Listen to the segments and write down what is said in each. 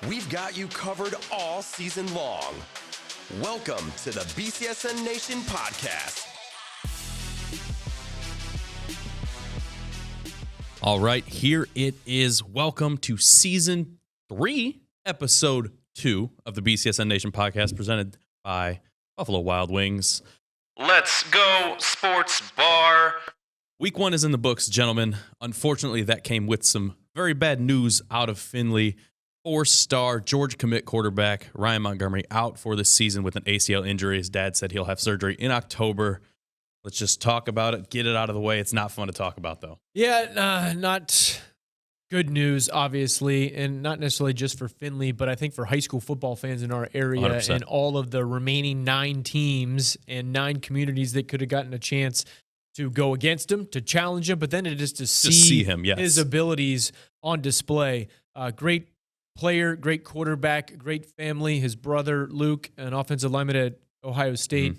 We've got you covered all season long. Welcome to the BCSN Nation podcast. All right, here it is. Welcome to season 3, episode 2 of the BCSN Nation podcast presented by Buffalo Wild Wings. Let's go, sports bar. Week 1 is in the books, gentlemen. Unfortunately, that came with some very bad news out of Findlay. 4-star Georgia commit quarterback Ryan Montgomery out for the season with an ACL injury. His dad said he'll have surgery in October. Let's just talk about it, get it out of the way. It's not fun to talk about, though. Yeah, not good news, obviously, and not necessarily just for Findlay, but I think for high school football fans in our area 100%. and all of the remaining 9 teams and 9 communities that could have gotten a chance to go against him, to challenge him, but then just to see him, yes. his abilities on display. Great player, great quarterback, great family. His brother, Luke, an offensive lineman at Ohio State.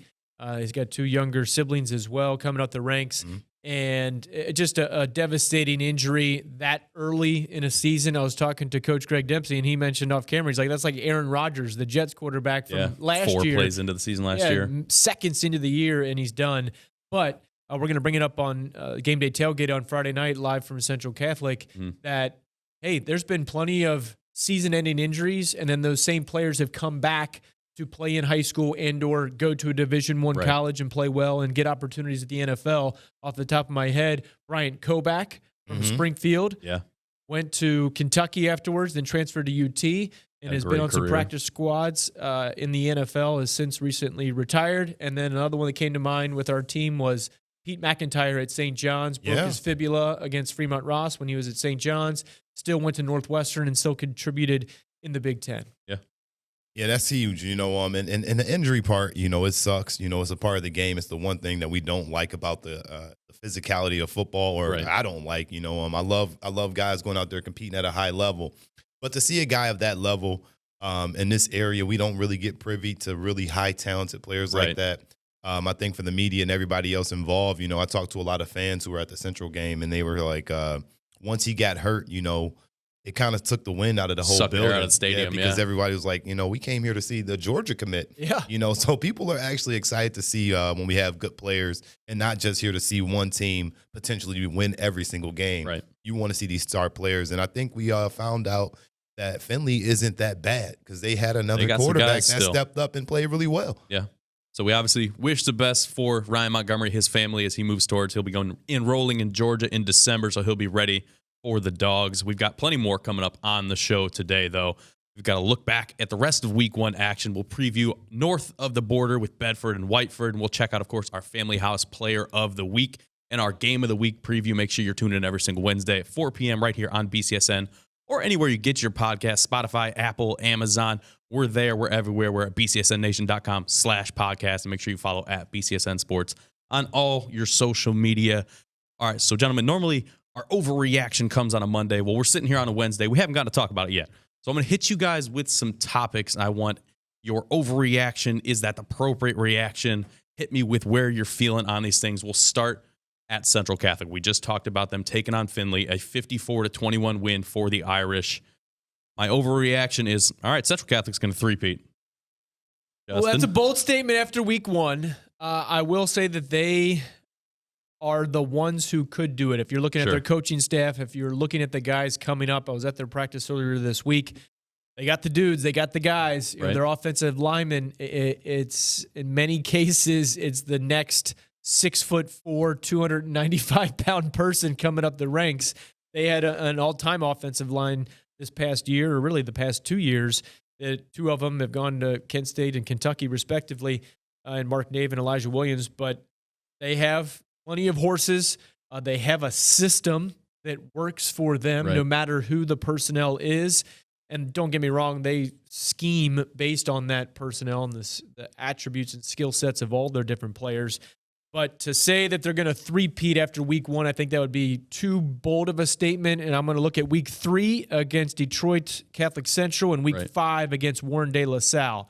He's got 2 younger siblings as well coming up the ranks. And just a devastating injury that early in a season. I was talking to Coach Greg Dempsey, and he mentioned off camera, he's like, that's like Aaron Rodgers, the Jets quarterback from last year. 4 plays into the season last year. Seconds into the year, and he's done. But we're going to bring it up on Game Day Tailgate on Friday night, live from Central Catholic, that, hey, there's been plenty of season-ending injuries, and then those same players have come back to play in high school and or go to a Division I college and play well and get opportunities at the NFL. Off the top of my head, Bryant Koback from Springfield went to Kentucky afterwards, then transferred to UT, and has been on some practice squads in the NFL, has since recently retired. And then another one that came to mind with our team was Pete McIntyre at St. John's, broke his fibula against Fremont Ross when he was at St. John's, still went to Northwestern and still contributed in the Big Ten. Yeah, that's huge, and the injury part, it sucks. It's a part of the game. It's the one thing that we don't like about the physicality of football, or I don't like. I love guys going out there competing at a high level, but to see a guy of that level in this area, we don't really get privy to really high talented players like that. I think for the media and everybody else involved, I talked to a lot of fans who were at the Central game, and they were like, once he got hurt, it kind of took the wind out of the whole building. Out of the stadium, because everybody was like, we came here to see the Georgia commit. So people are actually excited to see when we have good players and not just here to see one team potentially win every single game. You want to see these star players. And I think we found out that Findlay isn't that bad because they had another quarterback that stepped up and played really well. So we obviously wish the best for Ryan Montgomery, his family, as he moves towards. He'll be enrolling in Georgia in December, so he'll be ready for the Dogs. We've got plenty more coming up on the show today, though. We've got to look back at the rest of Week 1 action. We'll preview north of the border with Bedford and Whiteford, and we'll check out, of course, our Family House Player of the Week and our Game of the Week preview. Make sure you're tuned in every single Wednesday at 4 p.m. right here on BCSN or anywhere you get your podcast, Spotify, Apple, Amazon. We're there. We're everywhere. We're at bcsnnation.com/podcast, and make sure you follow at BCSN Sports on all your social media. All right, so gentlemen, normally our overreaction comes on a Monday. Well, we're sitting here on a Wednesday. We haven't gotten to talk about it yet. So I'm going to hit you guys with some topics. I want your overreaction. Is that the appropriate reaction? Hit me with where you're feeling on these things. We'll start at Central Catholic. We just talked about them taking on Findlay, a 54-21 win for the Irish. My overreaction is, all right, Central Catholic's going to three-peat. Well, that's a bold statement after Week 1. I will say that they are the ones who could do it. If you're looking at their coaching staff, if you're looking at the guys coming up, I was at their practice earlier this week. They got the dudes, they got the guys. Their offensive linemen, it's in many cases, it's the next 6'4", 295-pound person coming up the ranks. They had an all-time offensive line this past year, or really the past 2 years. 2 of them have gone to Kent State and Kentucky, respectively, and Mark Nave and Elijah Williams. But they have plenty of horses. They have a system that works for them, no matter who the personnel is. And don't get me wrong, they scheme based on that personnel and the attributes and skill sets of all their different players. But to say that they're going to three-peat after Week 1, I think that would be too bold of a statement. And I'm going to look at Week 3 against Detroit Catholic Central and Week 5 against Warren De La Salle.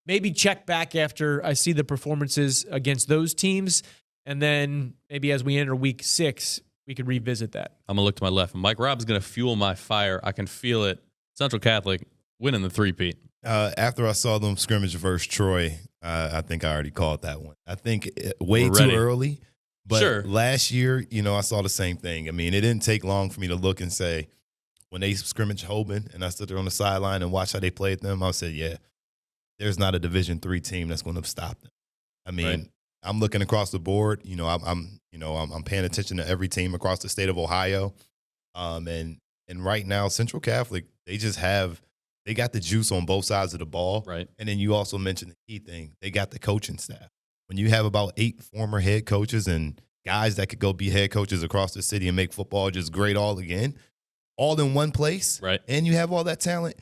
Maybe check back after I see the performances against those teams. And then maybe as we enter Week 6, we could revisit that. I'm going to look to my left. Mike Robb's going to fuel my fire. I can feel it. Central Catholic, winning the three-peat. After I saw them scrimmage versus Troy, I think I already called that one. I think way too early. But last year, I saw the same thing. I mean, it didn't take long for me to look and say, when they scrimmage Hoban and I stood there on the sideline and watched how they played them, I said, yeah, there's not a Division III team that's going to stop them. I mean, I'm looking across the board. I'm paying attention to every team across the state of Ohio. And right now, Central Catholic, they got the juice on both sides of the ball. Right. And then you also mentioned the key thing. They got the coaching staff. When you have about 8 former head coaches and guys that could go be head coaches across the city and make football just great all in one place, right? And you have all that talent.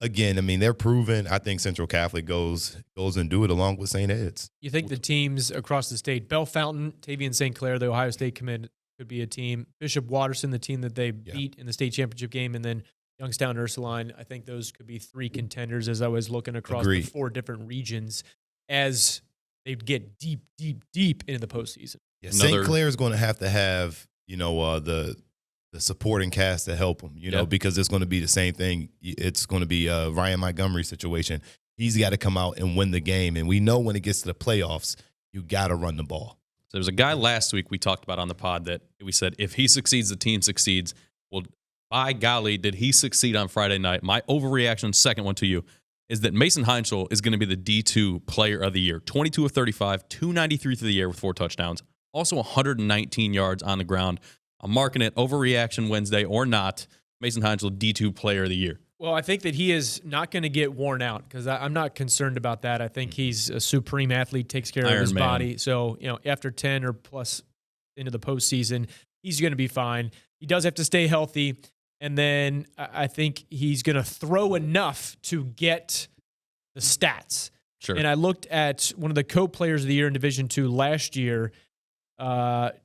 Again, I mean, they're proven. I think Central Catholic goes and do it along with St. Ed's. You think the teams across the state, Bell Fountain, Tavian St. Clair, the Ohio State commit, could be a team. Bishop Watterson, the team that they beat in the state championship game, and then Youngstown Ursuline. I think those could be 3 contenders as I was looking across the 4 different regions as they get deep, deep, deep into the postseason. Yeah, St. Clair is going to have the supporting cast to help him, because it's going to be the same thing. It's going to be a Ryan Montgomery situation. He's got to come out and win the game. And we know when it gets to the playoffs, you got to run the ball. So there was a guy last week we talked about on the pod that we said, if he succeeds, the team succeeds. Well, by golly, did he succeed on Friday night? My overreaction, second one to you, is that Mason Heinzel is going to be the D2 player of the year. 22 of 35, 293 through the air with 4 touchdowns. Also 119 yards on the ground. I'm marking it overreaction Wednesday or not. Mason Heinzel, D2 player of the year. Well, I think that he is not going to get worn out because I'm not concerned about that. I think he's a supreme athlete, takes care of his body. So, after 10 or plus into the postseason, he's going to be fine. He does have to stay healthy. And then I think he's going to throw enough to get the stats. Sure. And I looked at one of the co-players of the year in Division II last year.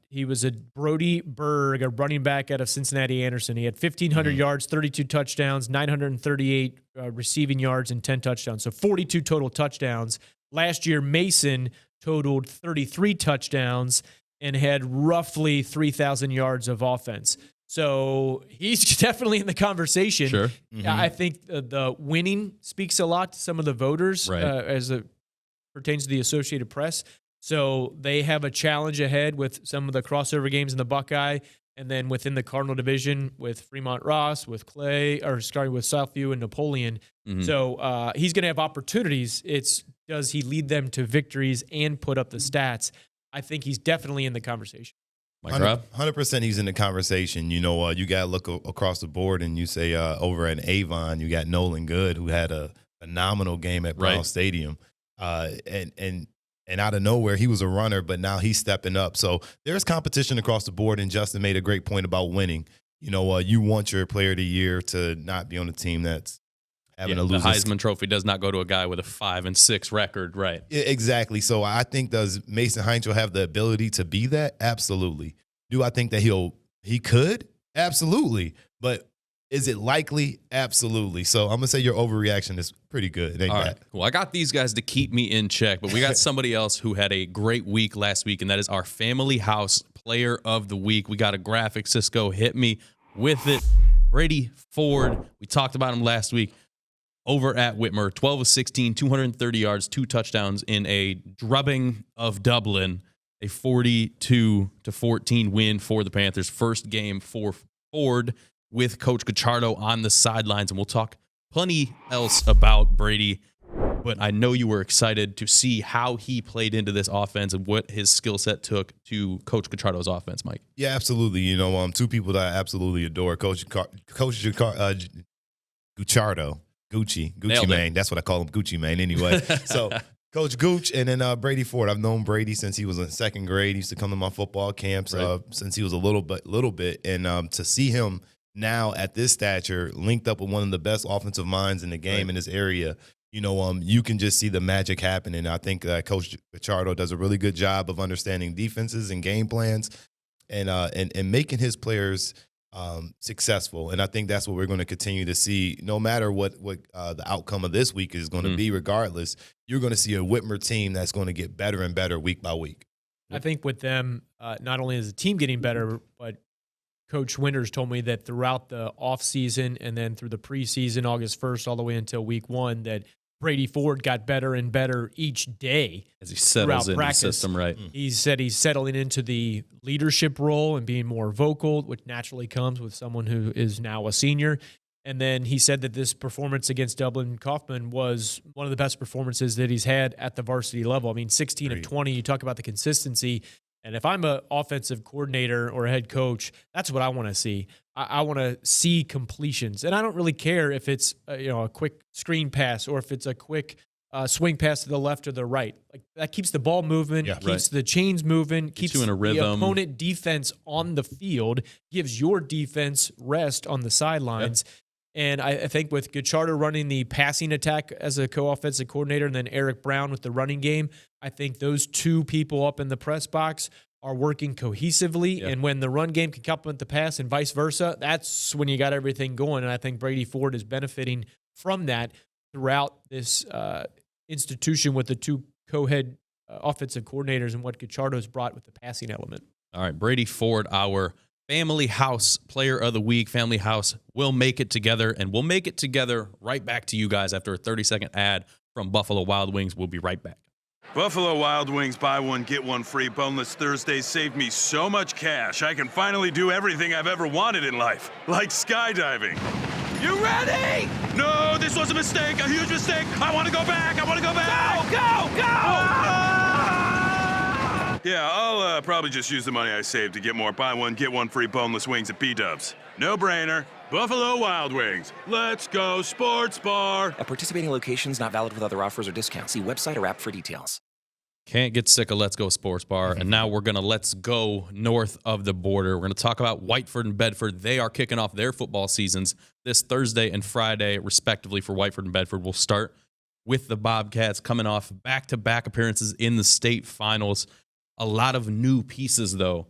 He was a Brody Berg, a running back out of Cincinnati Anderson. He had 1,500 yards, 32 touchdowns, 938 receiving yards, and 10 touchdowns. So 42 total touchdowns. Last year, Mason totaled 33 touchdowns and had roughly 3,000 yards of offense. So he's definitely in the conversation. Sure. Mm-hmm. I think the winning speaks a lot to some of the voters as it pertains to the Associated Press. So they have a challenge ahead with some of the crossover games in the Buckeye, and then within the Cardinal division with Fremont Ross, with starting with Southview and Napoleon. Mm-hmm. So he's going to have opportunities. It's does he lead them to victories and put up the stats? I think he's definitely in the conversation. 100% he's in the conversation. You got to look across the board and you say over at Avon, you got Nolan Good, who had a phenomenal game at Brown Stadium. And out of nowhere, he was a runner, but now he's stepping up. So there's competition across the board, and Justin made a great point about winning. You want your player of the year to not be on a team that's having a losing. The Heisman Trophy does not go to a guy with a 5-6 record, right? Exactly. So I think, does Mason Heinzel have the ability to be that? Absolutely. Do I think that he could? Absolutely. But is it likely? Absolutely. So I'm going to say your overreaction is pretty good. All right. Cool. I got these guys to keep me in check, but we got somebody else who had a great week last week, and that is our Family House Player of the Week. We got a graphic. Cisco, hit me with it. Brady Ford, we talked about him last week. Over at Whitmer, 12 of 16, 230 yards, 2 touchdowns in a drubbing of Dublin, a 42-14 win for the Panthers. First game for Ford, with Coach Guicciardo on the sidelines, and we'll talk plenty else about Brady. But I know you were excited to see how he played into this offense and what his skill set took to Coach Guicciardo's offense, Mike. Yeah, absolutely. 2 people that I absolutely adore. Coach Guicciardo, Gucci Mane. That's what I call him, Gucci Mane anyway. So Coach Gooch, and then Brady Ford. I've known Brady since he was in 2nd grade. He used to come to my football camps since he was a little bit. And to see him now at this stature, linked up with one of the best offensive minds in the game in this area, you can just see the magic happening. I think Coach Guicciardo does a really good job of understanding defenses and game plans and making his players successful. And I think that's what we're going to continue to see no matter what the outcome of this week is going to be. Regardless, you're going to see a Whitmer team that's going to get better and better week by week. I think with them, not only is the team getting better, but Coach Winters told me that throughout the offseason and then through the preseason, August 1st, all the way until week 1, that Brady Ford got better and better each day as he settles into the system, right? He said he's settling into the leadership role and being more vocal, which naturally comes with someone who is now a senior. And then he said that this performance against Dublin Kaufman was one of the best performances that he's had at the varsity level. I mean, 16 of 20, you talk about the consistency. And if I'm an offensive coordinator or a head coach, that's what I want to see. I want to see completions. And I don't really care if it's a quick screen pass or if it's a quick swing pass to the left or the right. Like, that keeps the ball moving, keeps the chains moving, keeps you in a rhythm. The opponent defense on the field, gives your defense rest on the sidelines. Yep. And I think with Gachardo running the passing attack as a co-offensive coordinator and then Eric Brown with the running game, I think those two people up in the press box are working cohesively. Yep. And when the run game can complement the pass and vice versa, that's when you got everything going. And I think Brady Ford is benefiting from that throughout this institution with the two co-head offensive coordinators and what Gachardo's brought with the passing element. All right, Brady Ford, our Family House Player of the Week. Family House will make it together, and we'll make it together right back to you guys after a 30-second ad from Buffalo Wild Wings. We'll be right back. Buffalo Wild Wings, buy one, get one free. Boneless Thursdays saved me so much cash. I can finally do everything I've ever wanted in life, like skydiving. You ready? No, this was a mistake, a huge mistake. I want to go back. I want to go back. Go! Yeah, I'll probably just use the money I saved to get more buy one, get one free boneless wings at B-Dubs. No brainer. Buffalo Wild Wings. Let's go sports bar. At participating locations, not valid with other offers or discounts. See website or app for details. Can't get sick of Let's Go Sports Bar. And now we're going to let's go north of the border. We're going to talk about Whiteford and Bedford. They are kicking off their football seasons this Thursday and Friday, respectively, for Whiteford and Bedford. We'll start with the Bobcats coming off back-to-back appearances in the state finals. A lot of new pieces, though,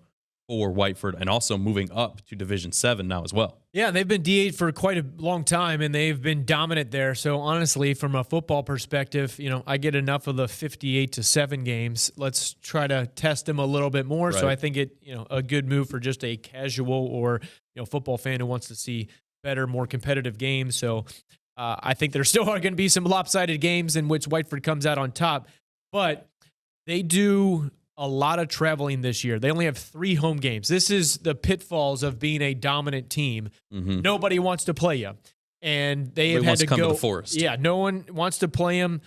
for Whiteford, and also moving up to Division 7 now as well. Yeah, they've been D8 for quite a long time, and they've been dominant there. So honestly, from a football perspective, I get enough of the 58-7 games. Let's try to test them a little bit more. Right. So I think a good move for just a casual or football fan who wants to see better, more competitive games. So I think there still are going to be some lopsided games in which Whiteford comes out on top, but they do a lot of traveling this year. They only have 3 home games. This is the pitfalls of being a dominant team. Mm-hmm. Nobody wants to play you. And they have had to come to the Forest. Yeah, no one wants to play them,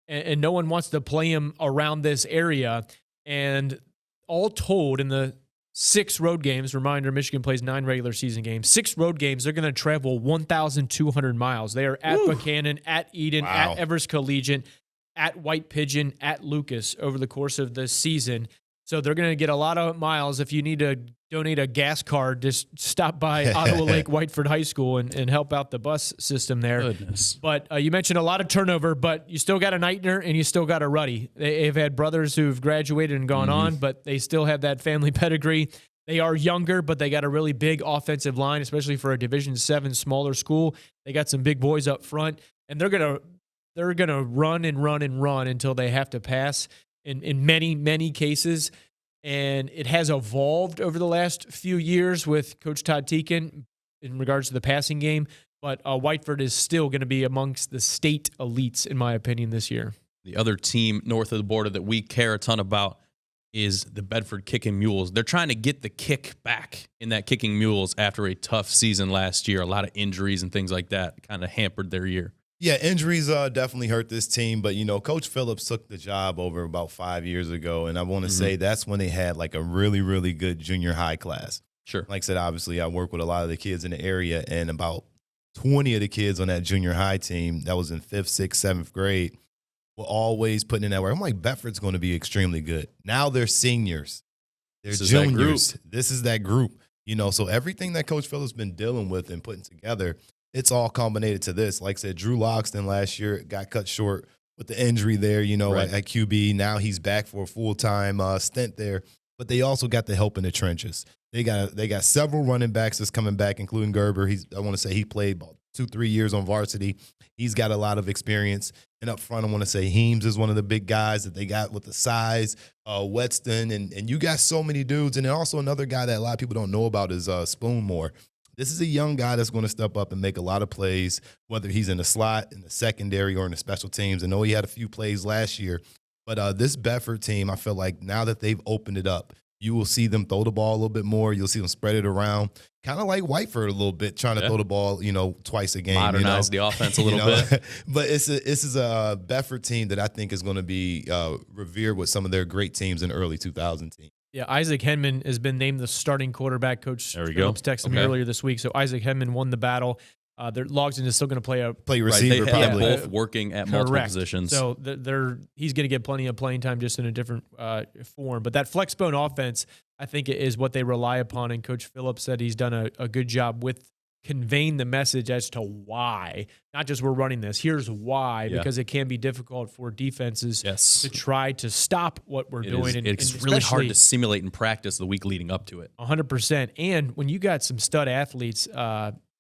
and no one wants to play them around this area. And all told, in the 6 road games, reminder, Michigan plays 9 regular season games, 6 road games, they're going to travel 1,200 miles. They are at Buchanan, at Eden, at Everest Collegiate, at White Pigeon, at Lucas over the course of the season. So they're going to get a lot of miles. If you need to donate a gas card, just stop by Ottawa Lake Whiteford High School and help out the bus system there. Goodness. But you mentioned a lot of turnover, but you still got a Neitner and you still got a Ruddy. They've had brothers who've graduated and gone on, but they still have that family pedigree. They are younger, but they got a really big offensive line, especially for a Division 7 smaller school. They got some big boys up front, and they're going to run and run and run until they have to pass in many, many cases. And it has evolved over the last few years with Coach Todd Teakin in regards to the passing game. But Whiteford is still going to be amongst the state elites, in my opinion, this year. The other team north of the border that we care a ton about is the Bedford Kicking Mules. They're trying to get the kick back in that Kicking Mules after a tough season last year. A lot of injuries and things like that kind of hampered their year. Yeah, injuries definitely hurt this team, but, Coach Phillips took the job over about 5 years ago, and I want to say that's when they had, like, a really, really good junior high class. Sure. Like I said, obviously, I work with a lot of the kids in the area, and about 20 of the kids on that junior high team that was in 5th, 6th, 7th grade were always putting in that work. I'm like, Bedford's going to be extremely good. Now they're seniors. They're juniors. This is that group. So everything that Coach Phillips been dealing with and putting together, it's all culminated to this. Like I said, Drew Loxton last year got cut short with the injury there, right. at QB. Now he's back for a full-time stint there. But they also got the help in the trenches. They got several running backs that's coming back, including Gerber. I want to say he played about 2-3 years on varsity. He's got a lot of experience. And up front, I want to say Heems is one of the big guys that they got with the size, Wetston, and you got so many dudes. And then also another guy that a lot of people don't know about is Spoonmore. This is a young guy that's going to step up and make a lot of plays, whether he's in the slot, in the secondary, or in the special teams. I know he had a few plays last year, but this Bedford team, I feel like now that they've opened it up, you will see them throw the ball a little bit more. You'll see them spread it around, kind of like Whiteford a little bit, trying to throw the ball, twice a game. Modernize the offense a little bit. But this is a Bedford team that I think is going to be revered with some of their great teams in the early 2000 teams. Yeah, Isaac Henman has been named the starting quarterback. Coach Phillips texted me earlier this week. So Isaac Henman won the battle. Logsdon is still going to play receiver, right. probably. Both working at multiple positions. So he's going to get plenty of playing time, just in a different form. But that flex bone offense, I think, is what they rely upon. And Coach Phillips said he's done a good job with conveying the message as to why, not just we're running this. Here's why, because it can be difficult for defenses to try to stop what we're doing. It's really hard to simulate in practice the week leading up to it. 100%. And when you got some stud athletes,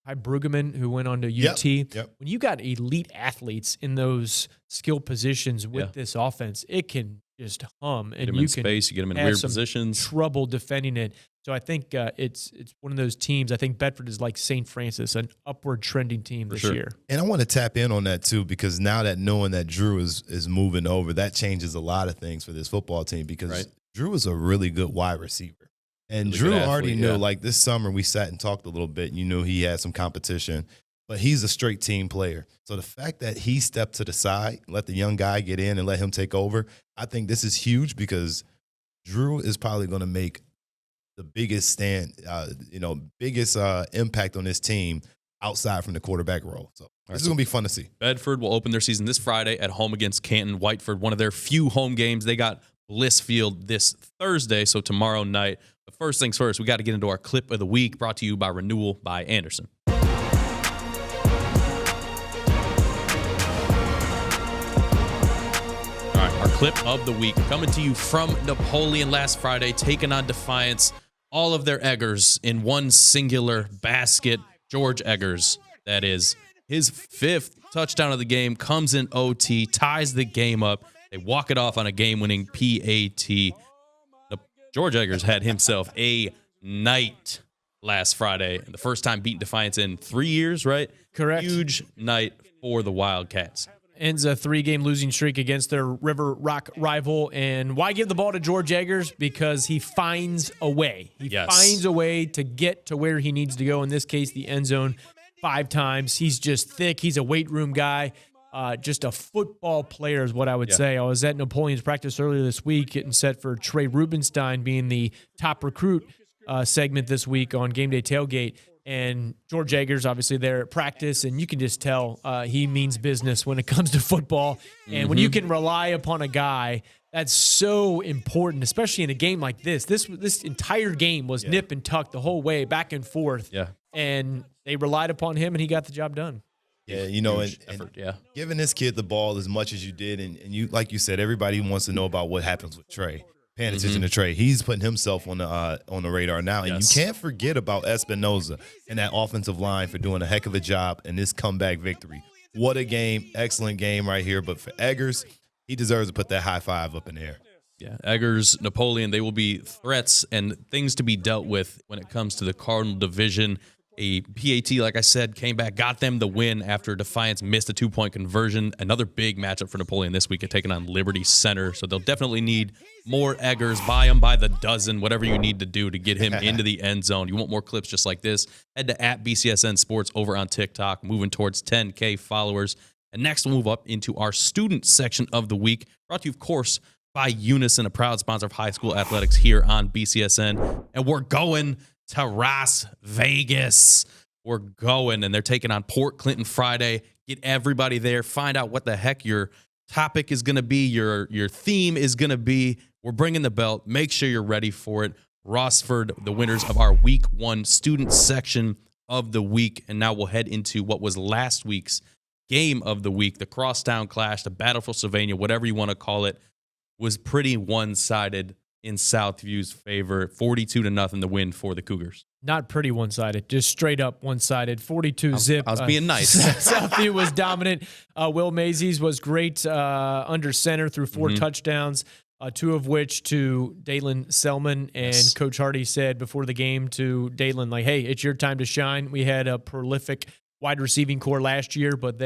Brueggemann, who went on to UT, when you got elite athletes in those skill positions with this offense, it can just hum. And you can space, you get them in weird positions. Trouble defending it. So I think it's one of those teams. I think Bedford is like St. Francis, an upward trending team this year. And I want to tap in on that too, because now that knowing that Drew is moving over, that changes a lot of things for this football team, because Drew is a really good wide receiver. And really Drew already knew, like this summer we sat and talked a little bit. You knew he had some competition, but he's a straight team player. So the fact that he stepped to the side, let the young guy get in and let him take over, I think this is huge, because Drew is probably going to make the biggest impact on this team outside from the quarterback role. So this is going to be fun to see. Bedford will open their season this Friday at home against Canton. Whiteford, one of their few home games. They got Blissfield this Thursday, so tomorrow night. But first things first, we got to get into our clip of the week, brought to you by Renewal by Anderson. All right, our clip of the week coming to you from Napoleon last Friday, taking on Defiance. All of their Eggers in one singular basket. George Eggers, that is. His 5th touchdown of the game comes in OT, ties the game up. They walk it off on a game-winning PAT. George Eggers had himself a night last Friday, and the first time beating Defiance in 3 years, right? Correct. Huge night for the Wildcats. Ends a 3-game losing streak against their River Rock rival. And why give the ball to George Eggers? Because he finds a way. He finds a way to get to where he needs to go. In this case, the end zone 5 times. He's just thick. He's a weight room guy. Just a football player is what I would say. I was at Napoleon's practice earlier this week, getting set for Trey Rubenstein being the top recruit segment this week on Game Day Tailgate. And George Eggers, obviously, there at practice, and you can just tell he means business when it comes to football. And when you can rely upon a guy, that's so important, especially in a game like this. This entire game was nip and tuck the whole way, back and forth. Yeah. And they relied upon him, and he got the job done. Yeah, and giving this kid the ball as much as you did, and you, like you said, everybody wants to know about what happens with Trey. Paying attention to Trey. He's putting himself on the radar now. And you can't forget about Espinoza and that offensive line for doing a heck of a job in this comeback victory. What a game. Excellent game right here. But for Eggers, he deserves to put that high five up in the air. Yeah, Eggers, Napoleon, they will be threats and things to be dealt with when it comes to the Cardinal Division. A PAT, like I said, came back, got them the win after Defiance missed a 2-point conversion. Another big matchup for Napoleon this week, taking on Liberty Center. So they'll definitely need more Eggers. Buy him by the dozen, whatever you need to do to get him into the end zone. You want more clips just like this? Head to @BCSN Sports over on TikTok, moving towards 10K followers. And next, we'll move up into our student section of the week, brought to you, of course, by Unison, a proud sponsor of high school athletics here on BCSN. And we're going to Las Vegas. We're going, and they're taking on Port Clinton Friday. Get everybody there. Find out what the heck your topic is going to be, your theme is going to be. We're bringing the belt. Make sure you're ready for it. Rossford, the winners of our Week 1 student section of the week. And now we'll head into what was last week's game of the week. The crosstown clash, the battle for Sylvania, whatever you want to call it, was pretty one-sided. in Southview's favor, 42-0 the win for the Cougars. Not pretty one-sided, just straight up one-sided. 42-zip. I was being nice. Southview was dominant. Will Mazies was great under center through 4 touchdowns, 2 of which to Dalen Selman. And Coach Hardy said before the game to Dalen, like, hey, it's your time to shine. We had a prolific wide receiving core last year, but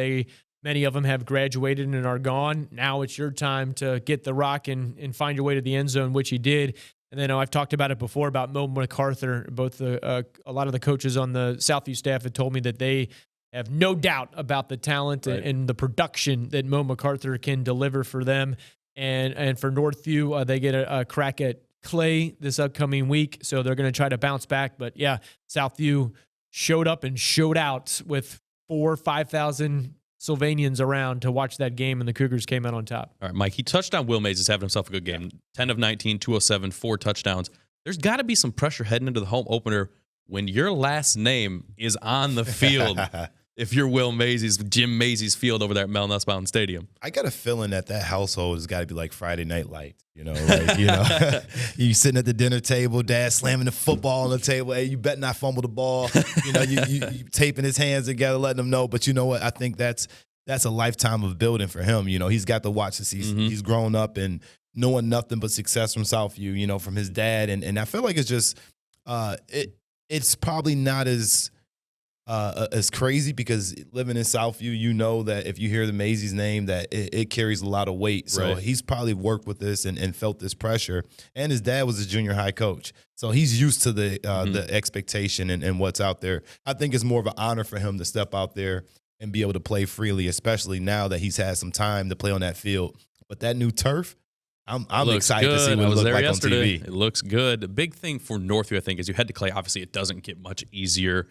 many of them have graduated and are gone. Now it's your time to get the rock and find your way to the end zone, which he did. And then I've talked about it before about Mo MacArthur. Both a lot of the coaches on the Southview staff have told me that they have no doubt about the talent and the production that Mo MacArthur can deliver for them. And for Northview, they get a crack at Clay this upcoming week, so they're going to try to bounce back. But yeah, Southview showed up and showed out with 4,000-5,000 Sylvanians around to watch that game, and the Cougars came out on top. All right, Mike, he touched on Will Mays having himself a good game. 10 of 19, 207, 4 touchdowns. There's got to be some pressure heading into the home opener when your last name is on the field. If you're Will Mays, Jim Mays Field over there at Mel Nussbaum Stadium. I got a feeling that household has got to be like Friday Night Lights. You sitting at the dinner table, dad slamming the football on the table. Hey, you better not fumble the ball. You taping his hands together, letting him know. But you know what? I think that's a lifetime of building for him. He's got to watch this. He's grown up and knowing nothing but success from Southview, from his dad. And I feel like it's just it's probably not as crazy because living in Southview, you know that if you hear the Mays name, that it carries a lot of weight. So he's probably worked with this and felt this pressure. And his dad was a junior high coach, so he's used to the expectation and what's out there. I think it's more of an honor for him to step out there and be able to play freely, especially now that he's had some time to play on that field. But that new turf, I'm excited to see what it looks like yesterday. On TV. It looks good. The big thing for Northview, I think, is you head to Clay. Obviously, it doesn't get much easier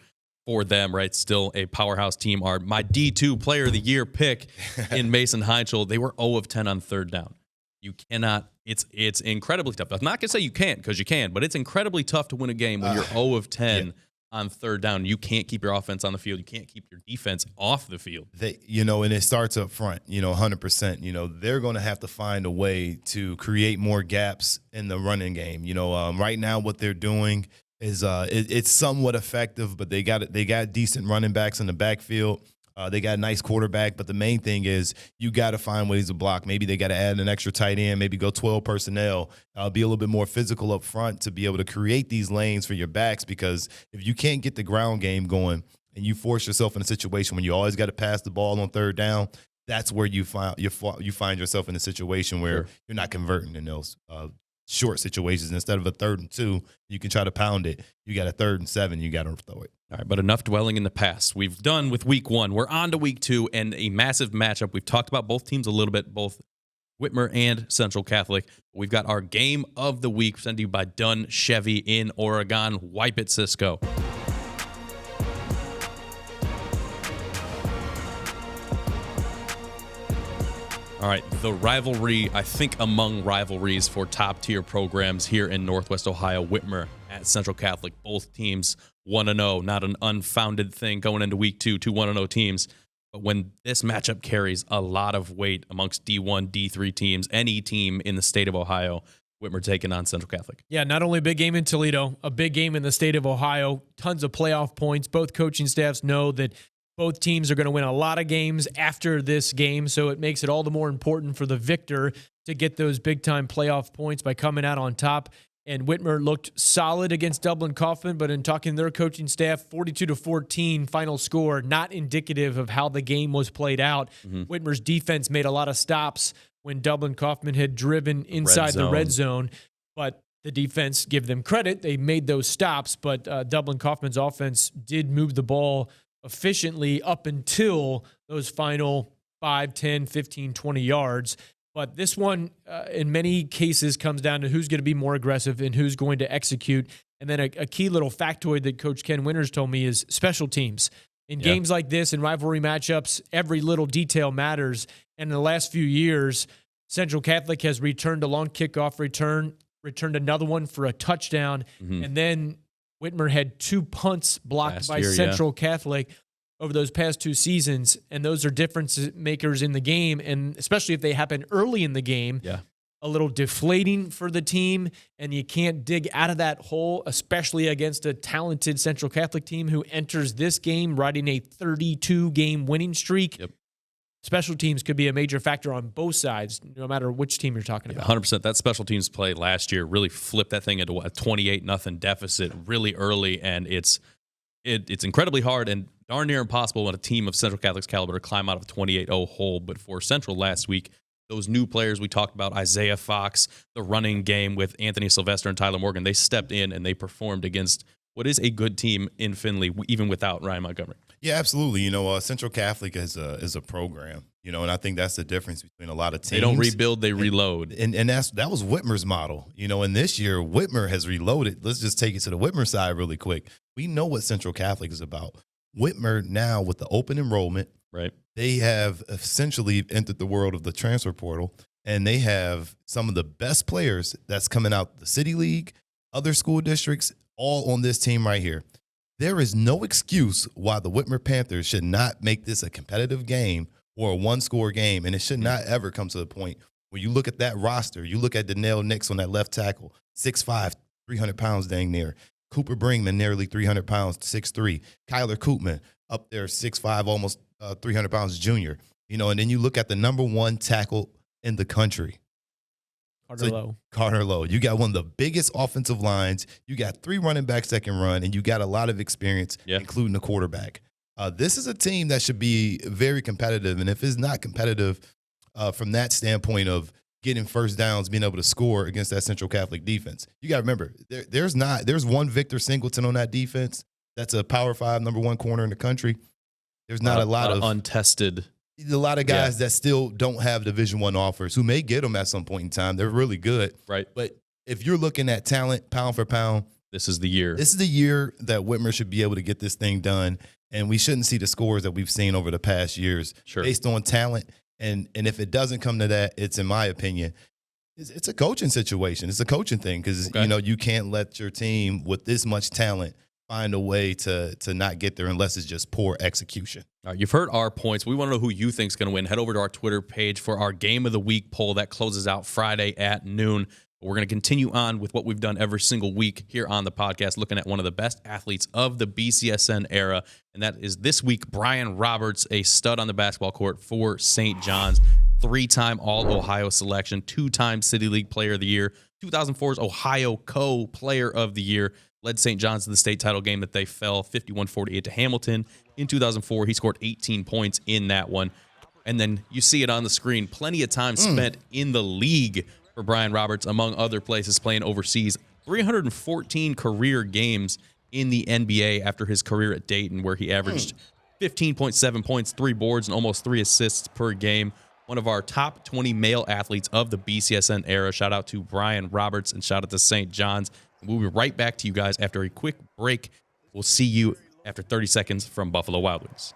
for them, right? Still a powerhouse team. My D2 Player of the Year pick in Mason Heinchel, they were 0 of 10 on third down. You cannot. It's incredibly tough. I'm not gonna say you can't, because you can, but it's incredibly tough to win a game when you're 0 of 10 on third down. You can't keep your offense on the field. You can't keep your defense off the field. And it starts up front. 100%. They're going to have to find a way to create more gaps in the running game. Right now what they're doing is it's somewhat effective, but they got decent running backs in the backfield. They got a nice quarterback, but the main thing is you got to find ways to block. Maybe they got to add an extra tight end, maybe go 12 personnel, be a little bit more physical up front to be able to create these lanes for your backs, because if you can't get the ground game going and you force yourself in a situation when you always got to pass the ball on third down, that's where you find yourself in a situation where you're not converting in those short situations. Instead of a 3rd and 2, you can try to pound it. You got a 3rd and 7, you got to throw it. All right, but enough dwelling in the past. We've done with week 1. We're on to week 2 and a massive matchup. We've talked about both teams a little bit, both Whitmer and Central Catholic. We've got our game of the week presented to you by Dunn Chevy in Oregon. Wipe it, Cisco. All right, the rivalry, I think among rivalries for top-tier programs here in Northwest Ohio, Whitmer at Central Catholic. Both teams 1-0, not an unfounded thing going into week 2, 2 1-0 teams. But when this matchup carries a lot of weight amongst D1, D3 teams, any team in the state of Ohio, Whitmer taking on Central Catholic. Yeah, not only a big game in Toledo, a big game in the state of Ohio, tons of playoff points. Both coaching staffs know that both teams are going to win a lot of games after this game, so it makes it all the more important for the victor to get those big-time playoff points by coming out on top. And Whitmer looked solid against Dublin Coffman, but in talking to their coaching staff, 42-14 final score, not indicative of how the game was played out. Whitmer's defense made a lot of stops when Dublin Coffman had driven inside the red zone, but the defense, give them credit, they made those stops, but Dublin Coffman's offense did move the ball efficiently up until those final 5, 10, 15, 20 yards. But this one, in many cases, comes down to who's going to be more aggressive and who's going to execute. And then a key little factoid that Coach Ken Winters told me is special teams. In games like this, in rivalry matchups, every little detail matters. And in the last few years, Central Catholic has returned a long kickoff return, returned another one for a touchdown, and then Whitmer had 2 punts blocked by Central Catholic over those past 2 seasons, and those are difference makers in the game, and especially if they happen early in the game. Yeah. a little deflating for the team, and you can't dig out of that hole, especially against a talented Central Catholic team who enters this game riding a 32-game winning streak. Yep. Special teams could be a major factor on both sides, no matter which team you're talking about. 100%. That special teams play last year really flipped that thing into a 28-0 deficit really early, and it's incredibly hard and darn near impossible when a team of Central Catholic's caliber to climb out of a 28-0 hole. But for Central last week, those new players we talked about, Isaiah Fox, the running game with Anthony Sylvester and Tyler Morgan, they stepped in and they performed against what is a good team in Findlay, even without Ryan Montgomery. Yeah, absolutely. Central Catholic is a program, and I think that's the difference between a lot of teams. They don't rebuild, they reload. And that was Whitmer's model, and this year Whitmer has reloaded. Let's just take it to the Whitmer side really quick. We know what Central Catholic is about. Whitmer now with the open enrollment, right? They have essentially entered the world of the transfer portal, and they have some of the best players that's coming out the City League, other school districts, all on this team right here. There is no excuse why the Whitmer Panthers should not make this a competitive game or a one-score game, and it should not ever come to the point where you look at that roster, you look at Danielle Nix on that left tackle, 6'5", 300 pounds dang near. Cooper Bringman, nearly 300 pounds, 6'3". Kyler Koopman, up there, 6'5", almost 300 pounds junior. And then you look at the number one tackle in the country. Carter Lowe. You got one of the biggest offensive lines. You got 3 running backs that can run, and you got a lot of experience, including the quarterback. This is a team that should be very competitive, and if it's not competitive from that standpoint of getting first downs, being able to score against that Central Catholic defense, you got to remember there's one Victor Singleton on that defense. That's a Power 5 number 1 corner in the country. There's not a lot of untested. A lot of guys that still don't have Division I offers who may get them at some point in time. They're really good. Right. But if you're looking at talent, pound for pound, this is the year. This is the year that Whitmer should be able to get this thing done. And we shouldn't see the scores that we've seen over the past years based on talent. And if it doesn't come to that, it's, in my opinion, it's a coaching situation. It's a coaching thing because, you can't let your team with this much talent find a way to not get there unless it's just poor execution. All right, you've heard our points. We want to know who you think is going to win. Head over to our Twitter page for our Game of the Week poll. That closes out Friday at noon. We're going to continue on with what we've done every single week here on the podcast, looking at one of the best athletes of the BCSN era, and that is this week, Brian Roberts, a stud on the basketball court for St. John's, 3-time All-Ohio selection, 2-time City League Player of the Year, 2004's Ohio Co-Player of the Year, led St. John's to the state title game that they fell 51-48 to Hamilton. In 2004, he scored 18 points in that one. And then you see it on the screen, plenty of time spent in the league for Brian Roberts, among other places, playing overseas. 314 career games in the NBA after his career at Dayton, where he averaged 15.7 points, 3 boards, and almost 3 assists per game. One of our top 20 male athletes of the BCSN era. Shout out to Brian Roberts and shout out to St. John's. We'll be right back to you guys after a quick break. We'll see you after 30 seconds from Buffalo Wild Wings.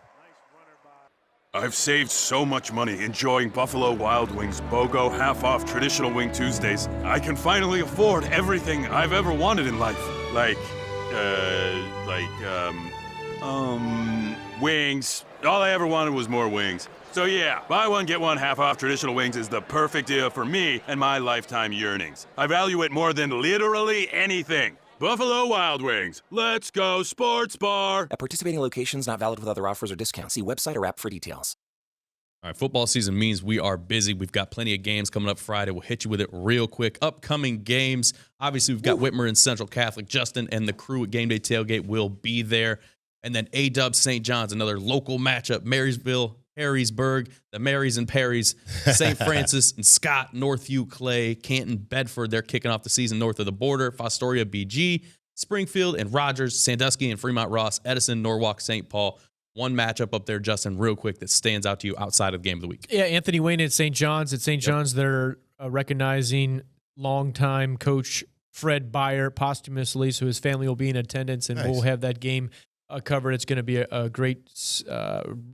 I've saved so much money enjoying Buffalo Wild Wings BOGO half-off traditional wing Tuesdays. I can finally afford everything I've ever wanted in life. Wings. All I ever wanted was more wings. So yeah, buy one, get one half-off traditional wings is the perfect deal for me and my lifetime yearnings. I value it more than literally anything. Buffalo Wild Wings. Let's go sports bar. At participating locations, not valid with other offers or discounts. See website or app for details. All right, football season means we are busy. We've got plenty of games coming up Friday. We'll hit you with it real quick. Upcoming games. Obviously, we've got Whitmer and Central Catholic. Justin and the crew at Game Day Tailgate will be there. And then A-Dub St. John's, another local matchup. Marysville, Harrisburg, the Marys and Perrys, St. Francis and Scott, Northview, Clay, Canton, Bedford. They're kicking off the season north of the border. Fostoria, BG, Springfield and Rogers, Sandusky and Fremont Ross, Edison, Norwalk, St. Paul. One matchup up there, Justin, real quick, that stands out to you outside of Game of the Week. Yeah, Anthony Wayne at St. John's. At St. John's, they're recognizing longtime coach Fred Beyer posthumously, so his family will be in attendance, and we'll have that game covered. It's going to be a great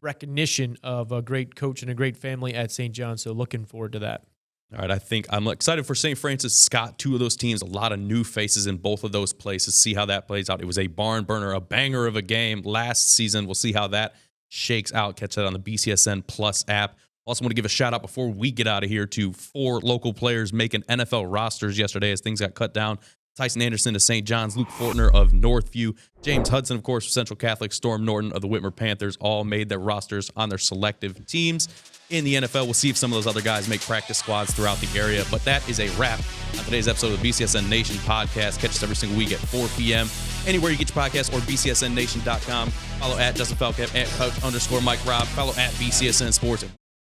recognition of a great coach and a great family at St. John's, so looking forward to that. All right, I think I'm excited for St. Francis, Scott, 2 of those teams, a lot of new faces in both of those places. See how that plays out. It was a barn burner, a banger of a game last season. We'll see how that shakes out. Catch that on the BCSN Plus app. Also want to give a shout out before we get out of here to 4 local players making NFL rosters yesterday as things got cut down. Tyson Anderson of St. John's, Luke Fortner of Northview, James Hudson, of course, of Central Catholic, Storm Norton of the Whitmer Panthers, all made their rosters on their selective teams. In the NFL, we'll see if some of those other guys make practice squads throughout the area. But that is a wrap on today's episode of the BCSN Nation podcast. Catch us every single week at 4 p.m. anywhere you get your podcast or BCSNNation.com. Follow at Justin Falcap, at Coach_Mike Robb. Follow at BCSN Sports,